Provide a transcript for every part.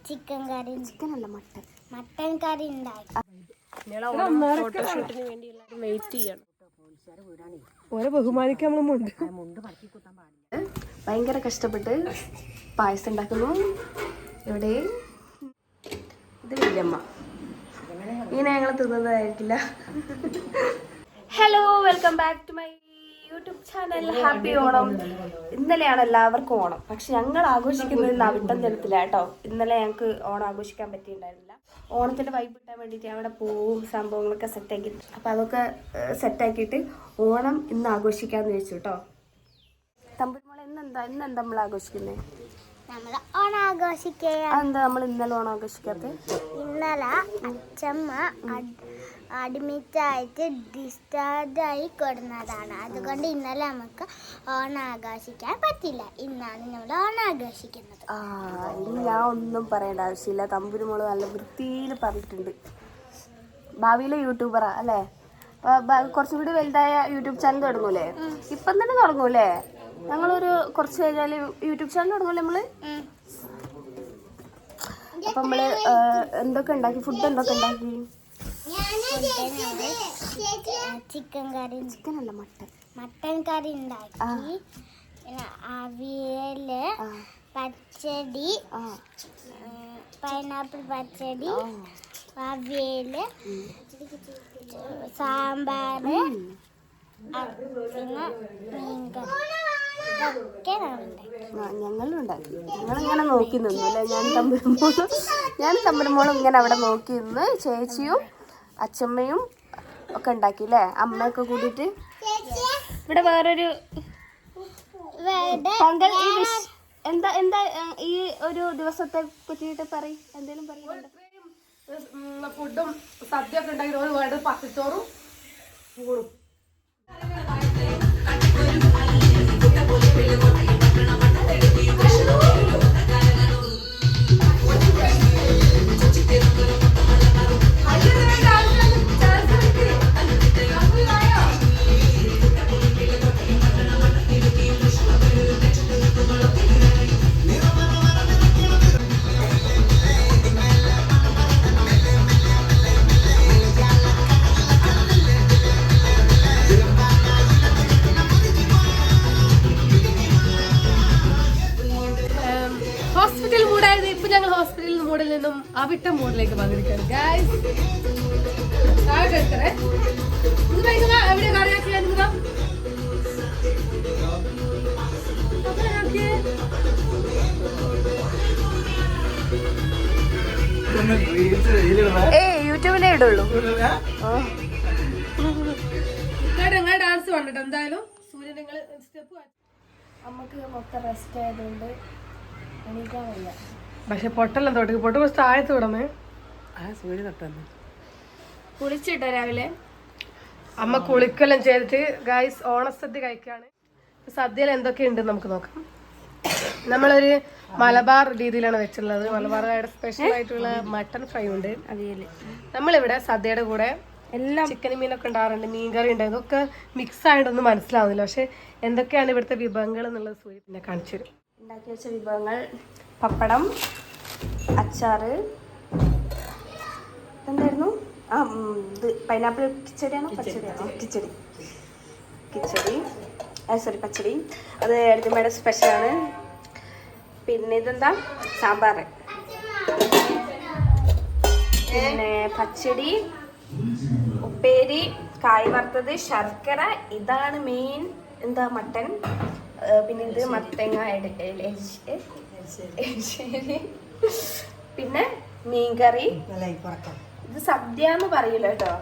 Chicken കറി, chicken അല്ല mutton, mutton കറി ഉണ്ടാക്കി. ഫോട്ടോഷൂട്ടിന് വേണ്ടി എല്ലാവരും വെയിറ്റ് ചെയ്യണം. ഓരോ ബഹുമാനിക്കാൻ ഭയങ്കര കഷ്ടപ്പെട്ട് പായസം ഉണ്ടാക്കുന്നു. ഇവിടെ ഇത് വല്യമ്മ, ഇങ്ങനെ ഞങ്ങൾ തിന്നതായിരിക്കില്ല. Hello, welcome back to my YouTube channel. Happy Onam. ഇന്നലെയാണ് എല്ലാവർക്കും ഓണം, പക്ഷെ ഞങ്ങൾ ആഘോഷിക്കുന്നത് അവിട്ടം ദിനത്തിലാണ് കേട്ടോ. ഇന്നലെ ഞങ്ങൾക്ക് ഓണം ആഘോഷിക്കാൻ പറ്റിയിട്ടുണ്ടായിരുന്നില്ല. ഓണത്തിൻ്റെ വൈബ് കിട്ടാൻ വേണ്ടിയിട്ട് അവിടെ പൂവും സംഭവങ്ങളൊക്കെ സെറ്റാക്കിയിട്ട്, അപ്പോൾ അതൊക്കെ സെറ്റാക്കിയിട്ട് ഓണം ഇന്ന് ആഘോഷിക്കാമെന്ന് വെച്ചു കേട്ടോ. തമ്പുരുമോളെ ഇന്നെന്താ നമ്മൾ ആഘോഷിക്കുന്നത്? നമ്മൾ ഓണം ആഘോഷിക്കുക. എന്താ നമ്മൾ ഇന്നലെ ഓണം ആഘോഷിക്കാത്തത്? ഇന്നലെ അച്ഛമ്മ അഡ്മിറ്റായിട്ട് ഡിസ്ചാർജായി കൊടുന്നതാണ്. അതുകൊണ്ട് ഇന്നലെ നമുക്ക് ഓണം ആഘോഷിക്കാൻ പറ്റില്ല. ഇന്നാണ് നമ്മൾ ഓണം ആഘോഷിക്കുന്നത്. ഇനി ഞാൻ ഒന്നും പറയേണ്ട ആവശ്യമില്ല. തമ്പുരുമോള് നല്ല വൃത്തിയിൽ പറഞ്ഞിട്ടുണ്ട്. ഭാവിയിലെ യൂട്യൂബറാ അല്ലേ? കുറച്ചും കൂടി വലുതായ യൂട്യൂബ് ചാനൽ തുടങ്ങൂലേ? ഇപ്പം തന്നെ തുടങ്ങൂലേ? ഞങ്ങളൊരു കുറച്ച് കഴിഞ്ഞാൽ യൂട്യൂബ് ചാനൽ തുടങ്ങൂലേ നമ്മള്? അപ്പം നമ്മള് എന്തൊക്കെ ഉണ്ടാക്കി? ഫുഡ് എന്തൊക്കെ ഉണ്ടാക്കി? ചിക്കൻ കറി, ചിക്കൻ അല്ല മട്ടൻ, മട്ടൻ കറി ഉണ്ടാക്കി. പിന്നെ അവിയല്, പച്ചടി, പൈനാപ്പിൾ പച്ചടി, അവിയല്, സാമ്പാറ്, പിന്നെ മീൻകറി. ഞങ്ങളും ഉണ്ടാക്കി. ഞങ്ങളിങ്ങനെ നോക്കി നിന്നു അല്ലേ? ഞാൻ തമ്പുരുമോളും ഇങ്ങനെ അവിടെ നോക്കി നിന്ന്. ചേച്ചിയും അച്ഛമ്മയും ഒക്കെ ഉണ്ടാക്കി അല്ലേ? അമ്മയൊക്കെ കൂടിയിട്ട്. ഇവിടെ വേറൊരു പൊങ്കൽ എന്താ എന്താ ഈ ഒരു ദിവസത്തെ പറ്റിയിട്ട് പറയും, എന്തേലും പറയുന്നുണ്ട്? ഫുഡും സദ്യ ഒക്കെ ഉണ്ടാക്കി വേണ്ടത് പച്ചച്ചോറും ഊണും. ഹോസ്പിറ്റൽ മൂടായത് ഇപ്പൊ ഞങ്ങൾ ഹോസ്പിറ്റൽ മൂഡിൽ നിന്നും അവിട്ട മൂഡിലേക്ക് വന്നിരിക്കുകയാണ് ഗൈസ്. എവിടെ കറിയാക്കിയാ? യൂട്യൂബിലേ ഇടുള്ളൂ. ഡാൻസ് കണ്ടിട്ട് എന്തായാലും സൂര്യൻ നിങ്ങൾ സ്റ്റെപ്പ്. നമുക്ക് മൊത്തം റെസ്റ്റ് ആയതുകൊണ്ട് എണീക്കാൻ വയ്യ. പക്ഷെ പൊട്ടെല്ലാം തൊട്ട് പൊട്ട് കുറച്ച് താഴത്ത് വിടമേ. സൂര്യ തൊട്ടന്ന് കുളിച്ചിട്ടോ രാവിലെ? അമ്മ കുളിക്കെല്ലാം ചെയ്തിട്ട് ഗൈസ് ഓണസദ്യ കഴിക്കാണ്. സദ്യയിൽ എന്തൊക്കെയുണ്ട് നമുക്ക് നോക്കാം. നമ്മളൊരു മലബാർ രീതിയിലാണ് വെച്ചിട്ടുള്ളത്. മലബാറുകാരുടെ സ്പെഷ്യൽ ആയിട്ടുള്ള മട്ടൺ ഫ്രൈ ഉണ്ട്. നമ്മളിവിടെ സദ്യയുടെ കൂടെ എല്ലാം ചിക്കനും മീനൊക്കെ ഉണ്ടാകാറുണ്ട്, മീൻകറി ഉണ്ട്. ഇതൊക്കെ മിക്സ് ആയിട്ടൊന്നും മനസ്സിലാവുന്നില്ല. പക്ഷെ എന്തൊക്കെയാണ് ഇവിടുത്തെ വിഭവങ്ങൾ എന്നുള്ളത് സൂര്യ പിന്നെ കാണിച്ചു തരും. ഉണ്ടാക്കി വെച്ച വിഭവങ്ങൾ: പപ്പടം, അച്ചാറ്, എന്തായിരുന്നു? ഇത് പൈനാപ്പിൾ കിച്ചടിയാണോ പച്ചടിയാണോ? കിച്ചടി സോറി പച്ചടി. അത് എഴുതുമ്മയുടെ സ്പെഷ്യലാണ്. പിന്നെ ഇതെന്താ? സാമ്പാർ, പിന്നെ പച്ചടി, ഉപ്പേരി, കായ് വറുത്തത്, ശർക്കര. ഇതാണ് മെയിൻ. എന്താ? മട്ടൻ. പിന്നെ ഇത് മത്തങ്ങ പിന്നെ മീൻകറി. ഇത് സദ്യ എന്ന് പറയൂല കേട്ടോ,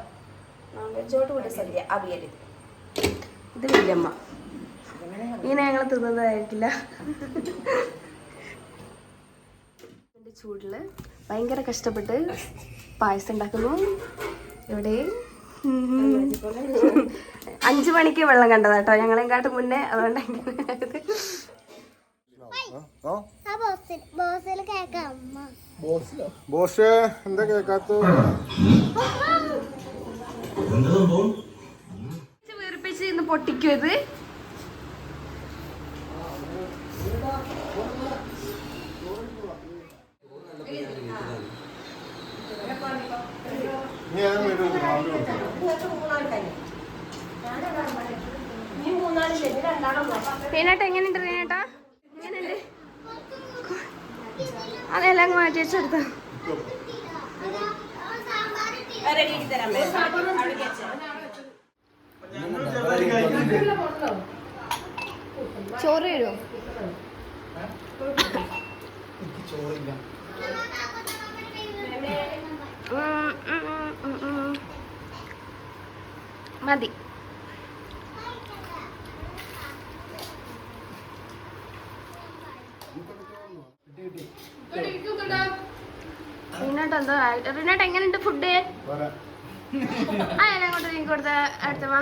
നോൺ വെജോട് കൂടി സദ്യ. അവിയല്. ഇത് വല്യമ്മ, ഇങ്ങനെ ഞങ്ങൾ തിന്നതായിരിക്കില്ല. ചൂടില് ഭയങ്കര കഷ്ടപ്പെട്ട് പായസം ഉണ്ടാക്കുന്നു. ഇവിടെ 5 മണിക്ക് വെള്ളം കണ്ടതാട്ടോ, ഞങ്ങളെക്കാട്ടും മുന്നേ. അതുകൊണ്ട് ബോസ് എന്താ കേക്കാത്ത? വീർപ്പിച്ച് ഇന്ന് പൊട്ടിക്കും ഇത്. റീനേട്ടാ എങ്ങനെയുണ്ട്? റീനേട്ടാ എങ്ങനെയുണ്ട്? അതെല്ലാം മാറ്റി വെച്ചെടുത്ത ചോറ് തരുമോ? മതി. റീനേട്ടാ എന്തോ റീനേട്ടാ എങ്ങനെയുണ്ട് ഫുഡ്? എല്ലാം കൊണ്ട് നീ കൊടുത്ത അടുത്തമ്മ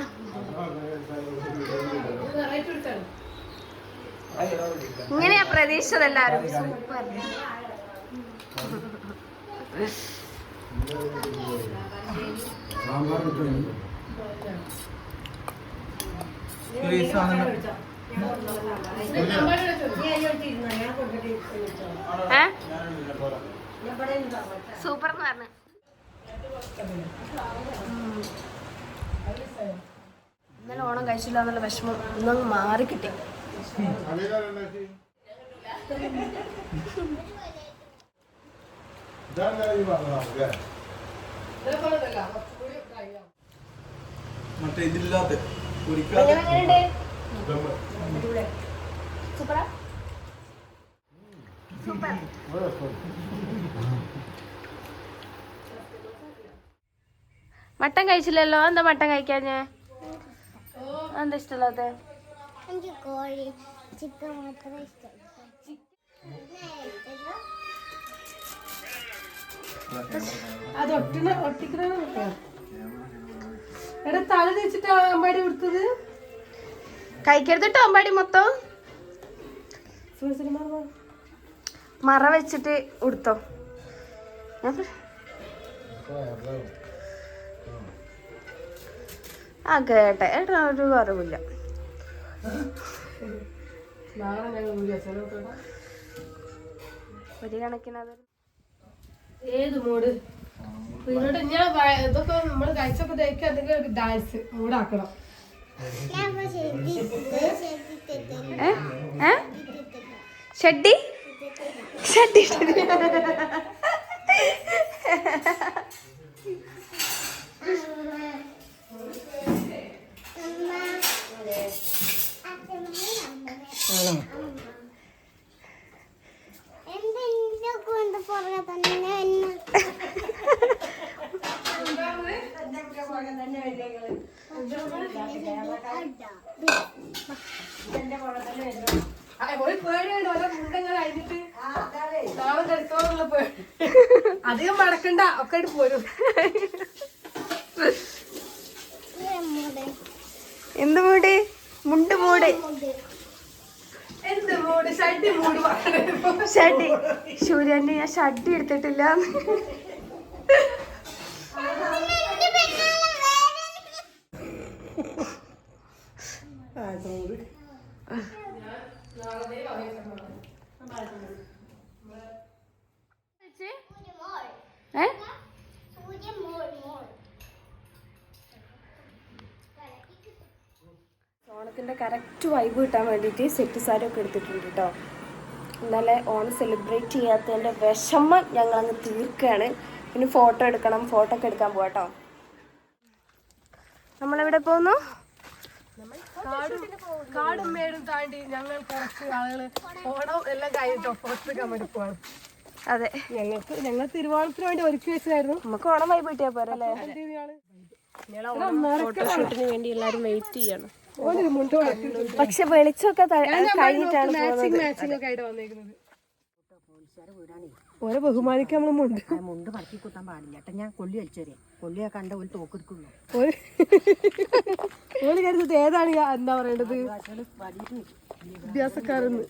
ഇങ്ങനെയാ പ്രതീക്ഷിച്ചതെല്ലാരും. സൂപ്പർ. സൂപ്പർ എന്ന് പറഞ്ഞു. ഇന്നലെ ഓണം കഴിച്ചില്ല എന്നുള്ള വിഷമം ഇന്നങ്ങ് മാറി കിട്ടി. സൂപ്പറാ. സൂപ്പർ. മട്ടൻ കഴിച്ചില്ലല്ലോ. എന്താ മട്ടൻ കഴിക്കാഞ്ഞേ? എന്താ ഇഷ്ടമല്ലാത്ത? എനിക്ക് കോഴി ചിക്കൻ മാത്രമേ ഇഷ്ടം. തല തേച്ചിട്ട് അമ്പാടി കൊടുത്തത് കഴിക്കരുതിട്ടോ അമ്പാടി മൊത്തം. മറ വെച്ചിട്ട് കൊടുത്തോ. ആ കേട്ടെ ഏട്ടാ ഒരു കുറവില്ല. ഒരു കണക്കിനത് ഏത് മൂഡ് ഇതിനോട് ഞാൻ ഇതൊക്കെ നമ്മള് കഴിച്ചപ്പോ തേക്ക് എന്തെങ്കിലും ഡാൻസ് മൂടാക്കണം. ഷഡ്ഡി ഷഡ്ഡി അധികം മടക്കണ്ട ഒക്കെ ആയിട്ട് പോരും. എന്ത് മൂട്? മുണ്ട് മൂട്. എന്ത് മൂട്? ഷഡ്ഡി മൂട്. ഷഡ്ഡി സൂര്യന്റെ ഞാൻ ഷഡ്ഡി എടുത്തിട്ടില്ല. ഓണത്തിന്റെ കറക്റ്റ് വൈബ് കിട്ടാൻ വേണ്ടിയിട്ട് സെറ്റ് സാരി ഒക്കെ എടുത്തിട്ടുണ്ട് കേട്ടോ. ഇന്നലെ ഓണം സെലിബ്രേറ്റ് ചെയ്യാത്തതിന്റെ വിഷമം ഞങ്ങളങ്ങ് തീർക്കുകയാണ്. ഇനി ഫോട്ടോ എടുക്കണം. ഫോട്ടോ ഒക്കെ എടുക്കാൻ പോവാട്ടോ. നമ്മളെവിടെ പോകുന്നു? കാടും മേടും താണ്ടി ഞങ്ങൾ കുറച്ച് ആളുകള് ഓണം എല്ലാം കഴിഞ്ഞിട്ടോ പുറത്തേക്കാൻ വേണ്ടി പോവാണ്. അതെ, ഞങ്ങൾ തിരുവോണത്തിന് വേണ്ടി ഒരുക്കി വെച്ചായിരുന്നു. നമുക്ക് ഓണം വൈബ് കിട്ടിയാ പോരല്ലേ? ഫോട്ടോഷൂട്ടിന് വേണ്ടി എല്ലാരും വെയിറ്റ് ചെയ്യണം. പക്ഷെ വെളിച്ചമൊക്കെ കഴിഞ്ഞിട്ടാണ് ഓരോ ബഹുമാനിക്കാൻ നമ്മൾ മുണ്ട് മടക്കി കുത്താൻ പാടില്ല കേട്ടോ. ഞാൻ കൊള്ളി വലിച്ചേരെ കൊള്ളിയെ കണ്ട ഒരു തോക്കെടുക്കുന്നു. ഒരു കരുതത് ഏതാണ് എന്താ പറയേണ്ടത് വിദ്യാസക്കാരെന്ന്.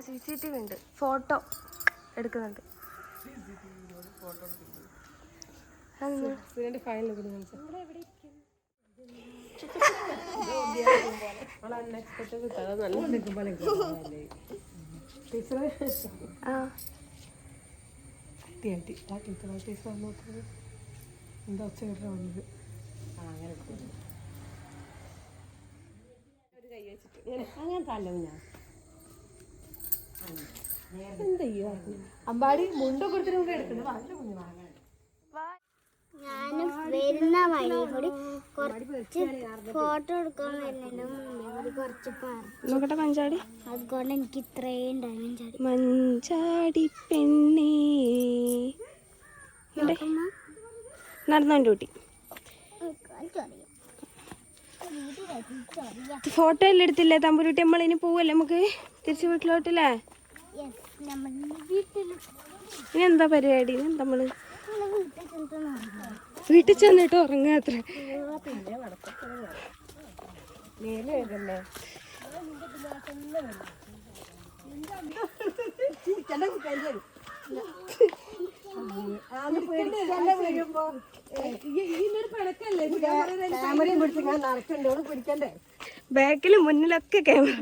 CCTV ഉണ്ട്, ഫോട്ടോ എടുക്കുന്നുണ്ട്. ഫൈനൽ എന്താ ഒച്ച കേട്ടാ വന്നത് അങ്ങനെ തല്ലോ ഞാൻ അമ്പാടി മുണ്ടോ കൊടുത്തിട്ട് മുമ്പ് എടുക്കുന്നത് ഞാനും വരുന്ന വഴി കൂടി കുറച്ച് ഫോട്ടോ എടുക്കാൻ വരുന്നതിന്റെ മുന്നേ കൂടി കുറച്ച് പറഞ്ഞു നോക്കട്ടെ മഞ്ചാടി. അതുകൊണ്ട് എനിക്ക് ഇത്രയും ഉണ്ടായി ചാടി. മഞ്ചാടി പെണ്ണേ നടന്നോണ്ട് കുട്ടി. ഫോട്ടോ എല്ലാം എടുത്തില്ലേ തമ്പുരുട്ടി? നമ്മളിനി പോവല്ലേ നമുക്ക് തിരിച്ച് വീട്ടിലോട്ടല്ലേ? ഇനി എന്താ പരിപാടി? നമ്മള് വീട്ടിൽ ചെന്നിട്ട് ഉറങ്ങാത്ര. ബാക്കിലും മുന്നിലൊക്കെ ക്യാമറ.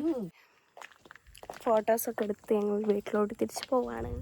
ഫോട്ടോസൊക്കെ എടുത്ത് ഞങ്ങൾ വീട്ടിലോട്ട് തിരിച്ചു പോവാണ്.